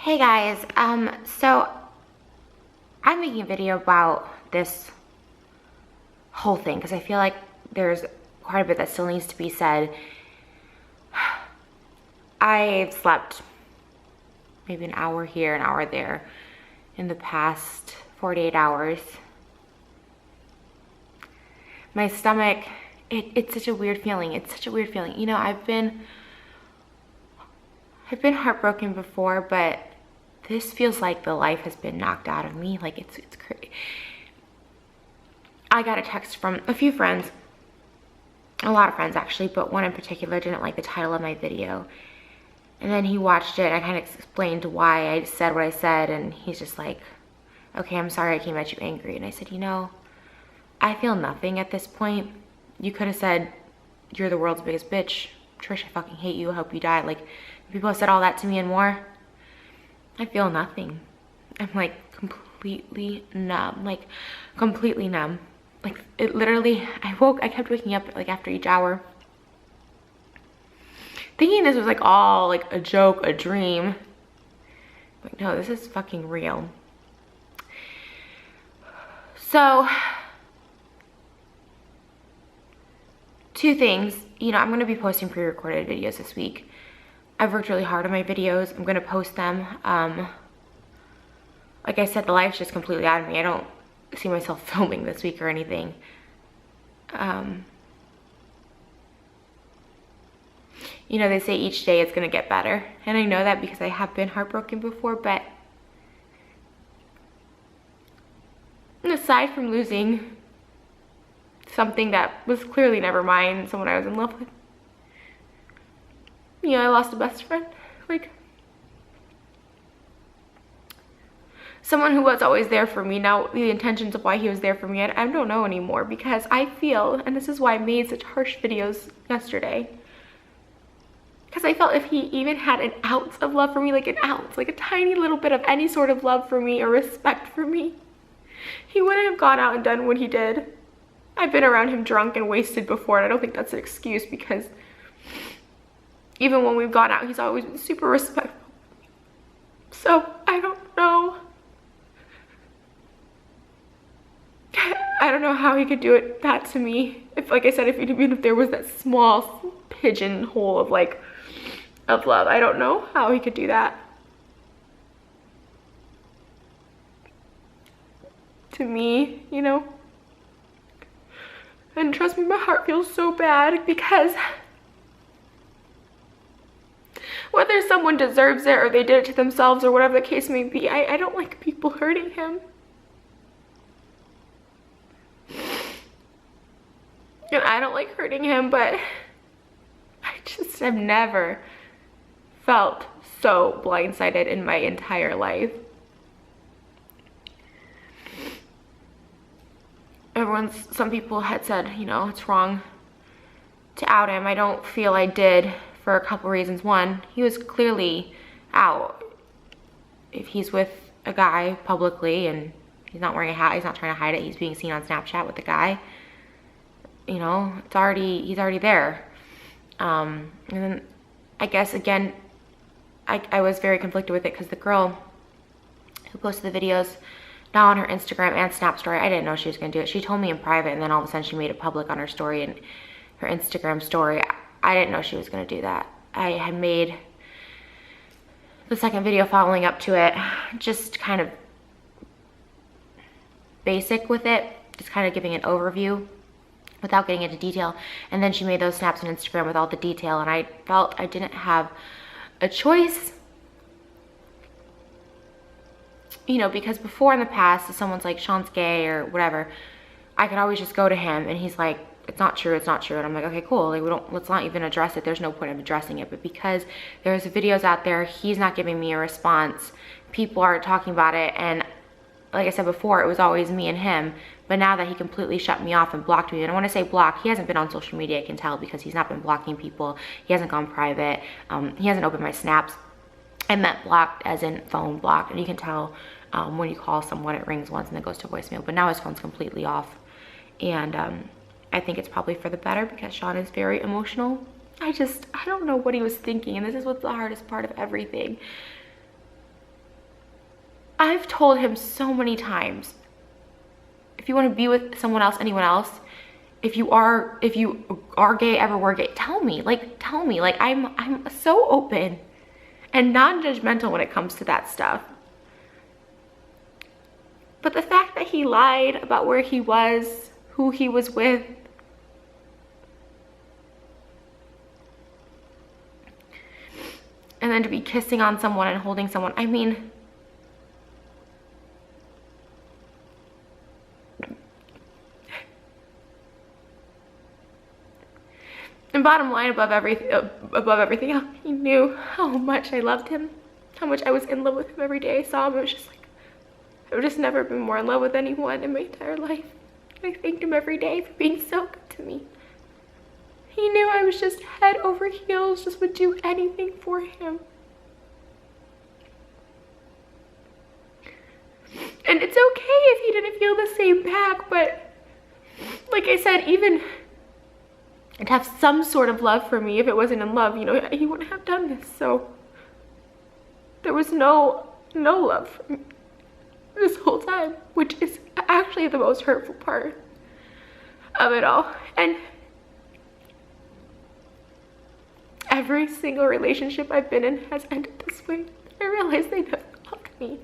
Hey guys, so I'm making a video about this whole thing because I feel like there's quite a bit that still needs to be said. I've slept maybe an hour here, an hour there in the past 48 hours. My stomach, it's such a weird feeling. It's such a weird feeling. You know, I've been heartbroken before, but this feels like the life has been knocked out of me. Like it's crazy. I got a text from a few friends, a lot of friends actually, but one in particular didn't like the title of my video. And then he watched it. I kind of explained why I said what I said, and he's just like, okay, I'm sorry I came at you angry. And I said, you know, I feel nothing at this point. You could have said, you're the world's biggest bitch. Trish, I fucking hate you. I hope you die. Like, people have said all that to me and more. I feel nothing. I'm like completely numb. Like, completely numb. Like, it literally, I kept waking up like after each hour, thinking this was like all like a joke, a dream. But no, this is fucking real. So, two things. You know, I'm going to be posting pre-recorded videos this week. I've worked really hard on my videos. I'm going to post them. Like I said, the life's just completely out of me. I don't see myself filming this week or anything. You know, they say each day it's going to get better. And I know that because I have been heartbroken before, but aside from losing something that was clearly never mine, someone I was in love with, you know, I lost a best friend. Like, someone who was always there for me. Now, the intentions of why he was there for me, I don't know anymore, because I feel, and this is why I made such harsh videos yesterday, because I felt if he even had an ounce of love for me, like an ounce, like a tiny little bit of any sort of love for me or respect for me, he wouldn't have gone out and done what he did. I've been around him drunk and wasted before, and I don't think that's an excuse, because even when we've gone out, he's always been super respectful. So, I don't know. I don't know how he could do that to me. If, like I said, even if there was that small pigeonhole of of love, I don't know how he could do that to me, you know? And trust me, my heart feels so bad, because whether someone deserves it or they did it to themselves or whatever the case may be, I don't like people hurting him. And I don't like hurting him, but I just have never felt so blindsided in my entire life. Some people had said, you know, it's wrong to out him. I don't feel I did, for a couple reasons. One, he was clearly out. If he's with a guy publicly and he's not wearing a hat, he's not trying to hide it, he's being seen on Snapchat with the guy, you know, he's already there. And then I guess again, I was very conflicted with it, because the girl who posted the videos now on her Instagram and Snap story, I didn't know she was gonna do it. She told me in private, and then all of a sudden she made it public on her story and her Instagram story. I didn't know she was gonna do that. I had made the second video following up to it just kind of basic with it, just kind of giving an overview without getting into detail. And then she made those snaps on Instagram with all the detail, and I felt I didn't have a choice. You know, because before in the past, if someone's like, Sean's gay or whatever, I could always just go to him and he's like, it's not true, it's not true. And I'm like, okay, cool. Like, let's not even address it. There's no point of addressing it. But because there's videos out there, he's not giving me a response. People are talking about it. And like I said before, it was always me and him. But now that he completely shut me off and blocked me, and I want to say block, he hasn't been on social media, I can tell, because he's not been blocking people. He hasn't gone private. He hasn't opened my snaps. I meant blocked as in phone blocked, and you can tell when you call someone, it rings once and then goes to voicemail. But now his phone's completely off, and I think it's probably for the better, because Sean is very emotional. I don't know what he was thinking, and this is what's the hardest part of everything. I've told him so many times, if you want to be with someone else, anyone else, if you are gay, ever were gay, tell me. Like, tell me. Like, I'm so open and non-judgmental when it comes to that stuff. But the fact that he lied about where he was, who he was with, and then to be kissing on someone and holding someone, I mean, and bottom line, above everything else, he knew how much I loved him, how much I was in love with him every day I saw him. It was just like, I've just never been more in love with anyone in my entire life. I thanked him every day for being so good to me. He knew I was just head over heels, just would do anything for him. And it's okay if he didn't feel the same back, but like I said, even to have some sort of love for me, if it wasn't in love, you know, he wouldn't have done this. So there was no love for me this whole time, which is actually the most hurtful part of it all. And every single relationship I've been in has ended this way. I realize they never loved me.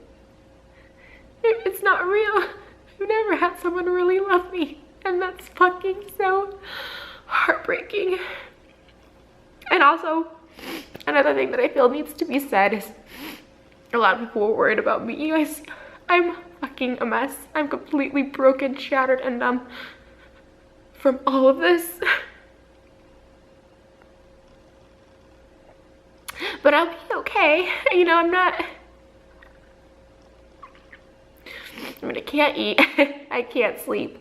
It's not real. I've never had someone really love me, and that's fucking so heartbreaking. And also, another thing that I feel needs to be said is a lot of people were worried about me. You guys, I'm fucking a mess. I'm completely broken, shattered, and numb from all of this. But I'll be okay. You know, I mean, I can't eat. I can't sleep.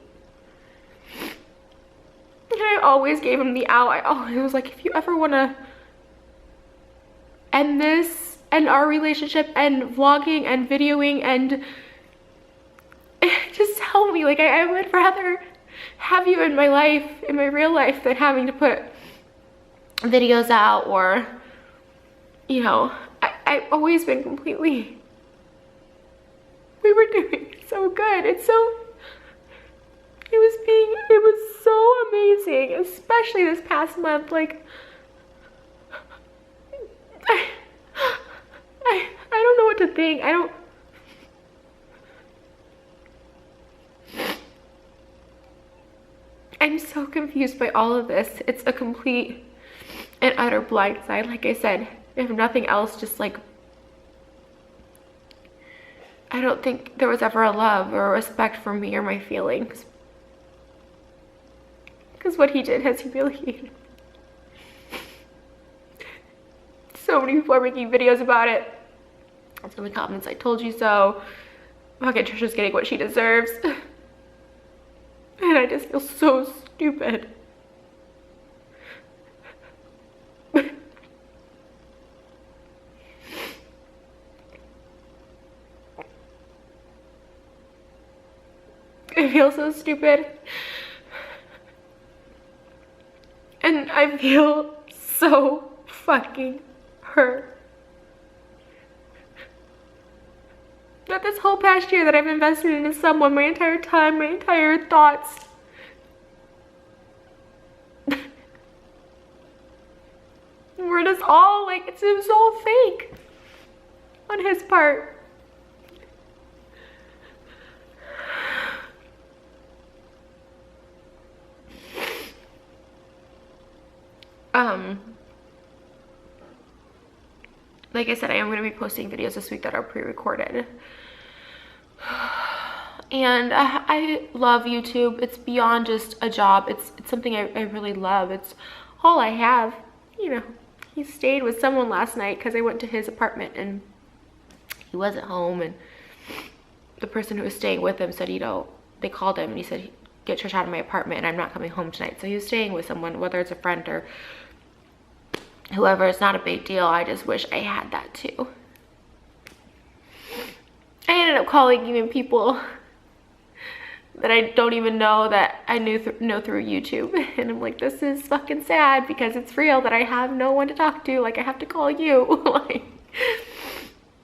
And I always gave him the out. I always was like, if you ever want to end this, end our relationship, end vlogging and videoing, and just tell me. Like, I would rather have you in my life, in my real life, than having to put videos out, or, you know, I've always been completely, we were doing so good. It was so amazing, especially this past month. Like, I don't know what to think. I'm so confused by all of this. It's a complete and utter blindside. Like I said, if nothing else, just like, I don't think there was ever a love or a respect for me or my feelings. Because what he did has humiliated me. So many people are making videos about it. So many comments, I told you so. Fucking Trisha's getting what she deserves. And I just feel so stupid. I feel so stupid. And I feel so fucking hurt. That this whole past year that I've invested into someone, my entire time, my entire thoughts, were just all like, it was all fake on his part. Like I said, I am going to be posting videos this week that are pre-recorded. And I love YouTube. It's beyond just a job. It's something I really love. It's all I have. You know, he stayed with someone last night because I went to his apartment and he wasn't home. And the person who was staying with him said, you know, they called him and he said, get Trish out of my apartment and I'm not coming home tonight. So he was staying with someone, whether it's a friend or whoever. It's not a big deal. I just wish I had that too. I ended up calling even people that I don't even know that I know through YouTube. And I'm like, this is fucking sad because it's real that I have no one to talk to. Like, I have to call you. Like,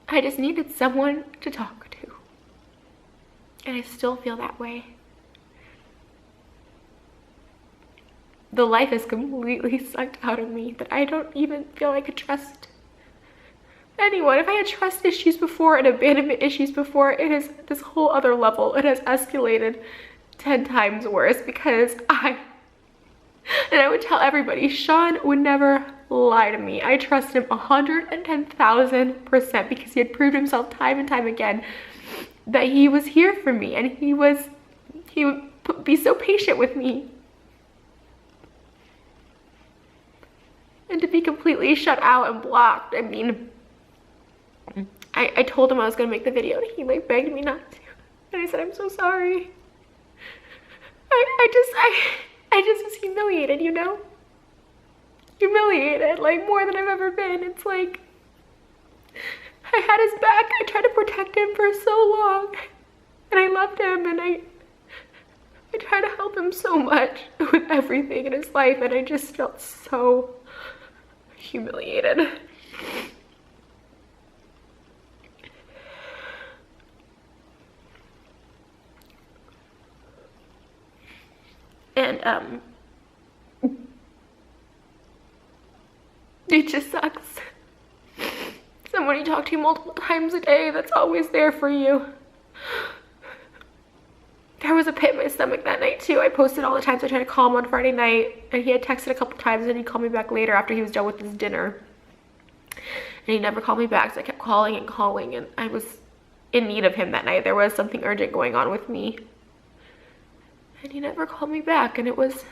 I just needed someone to talk to. And I still feel that way. The life is completely sucked out of me that I don't even feel I could trust anyone. If I had trust issues before and abandonment issues before, it is this whole other level. It has escalated 10 times worse because I would tell everybody, Sean would never lie to me. I trust him 110,000% because he had proved himself time and time again that he was here for me, and he would be so patient with me. And to be completely shut out and blocked, I mean, I told him I was gonna make the video and he like begged me not to. And I said, I'm so sorry. I just was humiliated, you know? Humiliated, like more than I've ever been. It's like, I had his back. I tried to protect him for so long. And I loved him, and I tried to help him so much with everything in his life, and I just felt so humiliated. And it just sucks. Someone you talk to multiple times a day that's always there for you. There was a pit in my stomach that night too. I posted all the times I tried to call him on Friday night, and he had texted a couple times and he called me back later after he was done with his dinner. And he never called me back, so I kept calling and calling, and I was in need of him that night. There was something urgent going on with me. And he never called me back, and it was,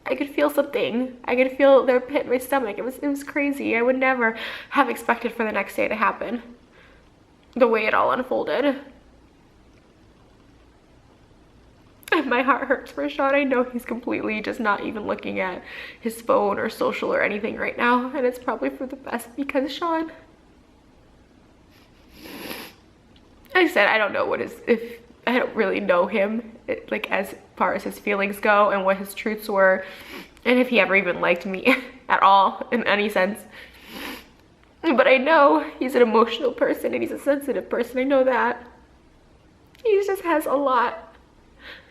I could feel something. I could feel the pit in my stomach. It was crazy. I would never have expected for the next day to happen the way it all unfolded. And my heart hurts for Sean. I know he's completely just not even looking at his phone or social or anything right now, and it's probably for the best because Sean, I said, I don't know what if I don't really know him, like as far as his feelings go and what his truths were, and if he ever even liked me at all in any sense. But I know he's an emotional person and he's a sensitive person. I know that. He just has a lot.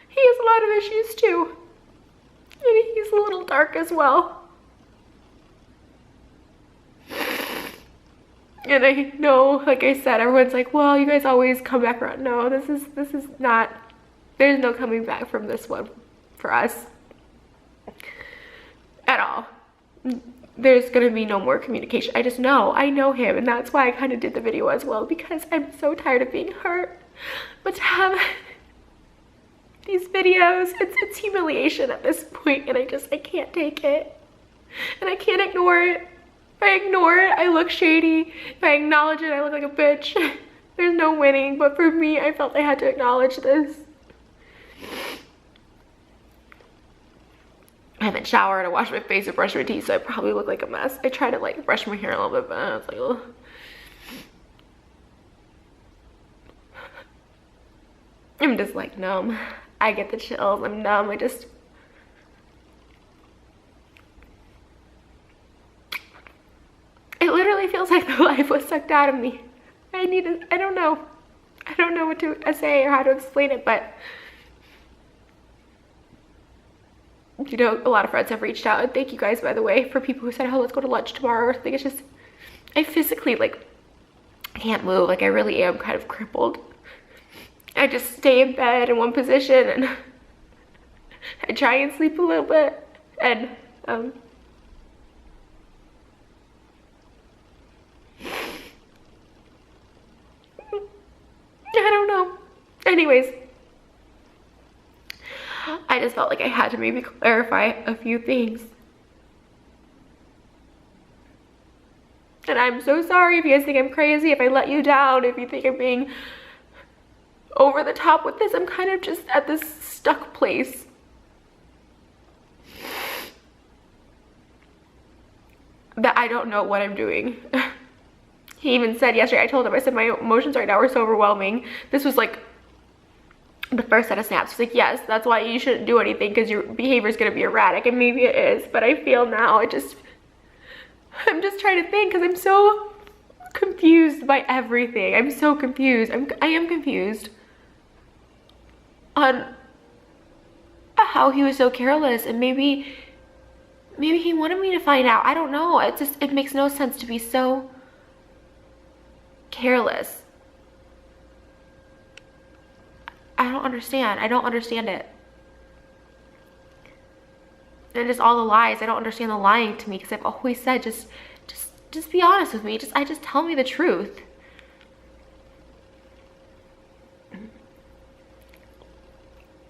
He has a lot of issues too. And he's a little dark as well. And I know, like I said, everyone's like, well, you guys always come back around. No, this is not, there's no coming back from this one for us at all. There's gonna be no more communication. I just know, I know him, and that's why I kind of did the video as well, because I'm so tired of being hurt. But to have these videos, it's humiliation at this point, and I can't take it. And I can't ignore it. If I ignore it, I look shady. If I acknowledge it, I look like a bitch. There's no winning, but for me, I felt I had to acknowledge this. I haven't showered or washed my face or brushed my teeth, so I probably look like a mess. I try to like brush my hair a little bit, but I was like, ugh. I'm just like numb. I get the chills. I'm numb. It literally feels like the life was sucked out of me. I don't know what to say or how to explain it, but you know, a lot of friends have reached out, and thank you guys, by the way, for people who said, oh, let's go to lunch tomorrow. I think it's just, I physically like can't move. Like I really am kind of crippled. I just stay in bed in one position and I try and sleep a little bit, and I don't know. Anyways, I just felt like I had to maybe clarify a few things. And I'm so sorry if you guys think I'm crazy, if I let you down, if you think I'm being over the top with this. I'm kind of just at this stuck place. That I don't know what I'm doing. He even said yesterday, I told him, I said, my emotions right now are so overwhelming. This was like the first set of snaps. He's like, yes, that's why you shouldn't do anything, because your behavior is going to be erratic. And maybe it is, but I feel now, I'm just trying to think, because I'm so confused by everything. I'm so confused. I am confused. on how he was so careless, and maybe he wanted me to find out. I don't know. It makes no sense to be so careless. I don't understand. I don't understand it. And just all the lies. I don't understand the lying to me, because I've always said, just be honest with me. Just tell me the truth.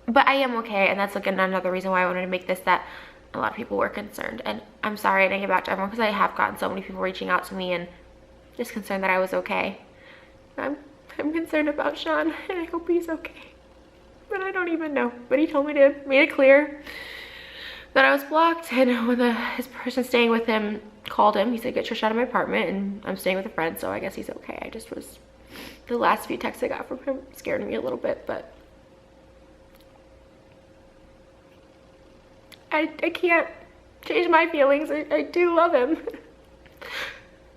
But I am okay, and that's like another reason why I wanted to make this, that a lot of people were concerned. And I'm sorry I didn't get back to everyone, because I have gotten so many people reaching out to me and just concerned that I was okay. I'm concerned about Sean, and I hope he's okay. But I don't even know. But he told me to make it clear that I was blocked, and when his person staying with him called him, he said, get Trish out of my apartment, and I'm staying with a friend, so I guess he's okay. I just was, the last few texts I got from him scared me a little bit, but I can't change my feelings. I do love him.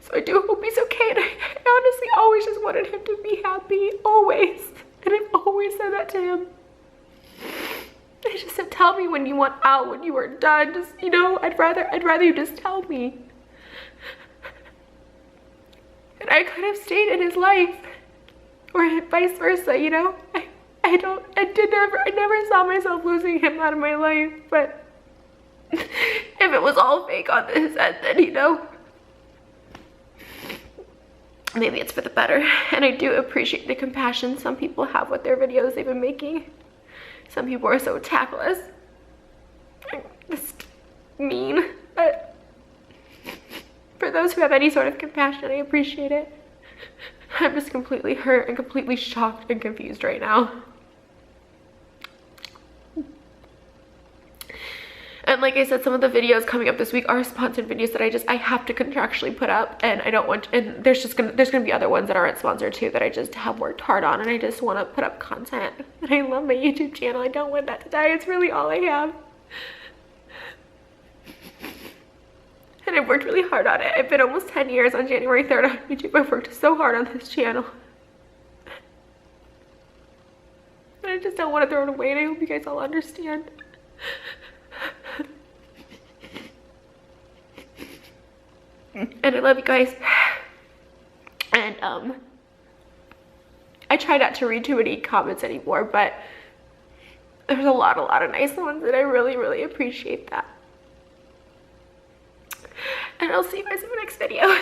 So I do hope he's okay, and I honestly always just wanted him to be happy, always. And I've always said that to him. I just said, tell me when you want out, when you are done. Just, you know, I'd rather you just tell me. And I could have stayed in his life, or vice versa, you know. I never saw myself losing him out of my life, but if it was all fake on his end, then, you know, maybe it's for the better. And I do appreciate the compassion some people have with their videos they've been making. Some people are so tactless, just mean, but for those who have any sort of compassion, I appreciate it. I'm just completely hurt and completely shocked and confused right now. And like I said, some of the videos coming up this week are sponsored videos that I have to contractually put up, and I don't want, and there's gonna be other ones that aren't sponsored too that I just have worked hard on, and I just want to put up content. And I love my YouTube channel. I don't want that to die. It's really all I have. And I've worked really hard on it. I've been almost 10 years on January 3rd on YouTube. I've worked so hard on this channel. And I just don't want to throw it away, and I hope you guys all understand. And I love you guys. And I try not to read too many comments anymore, but there's a lot of nice ones, and I really appreciate that. And I'll see you guys in the next video.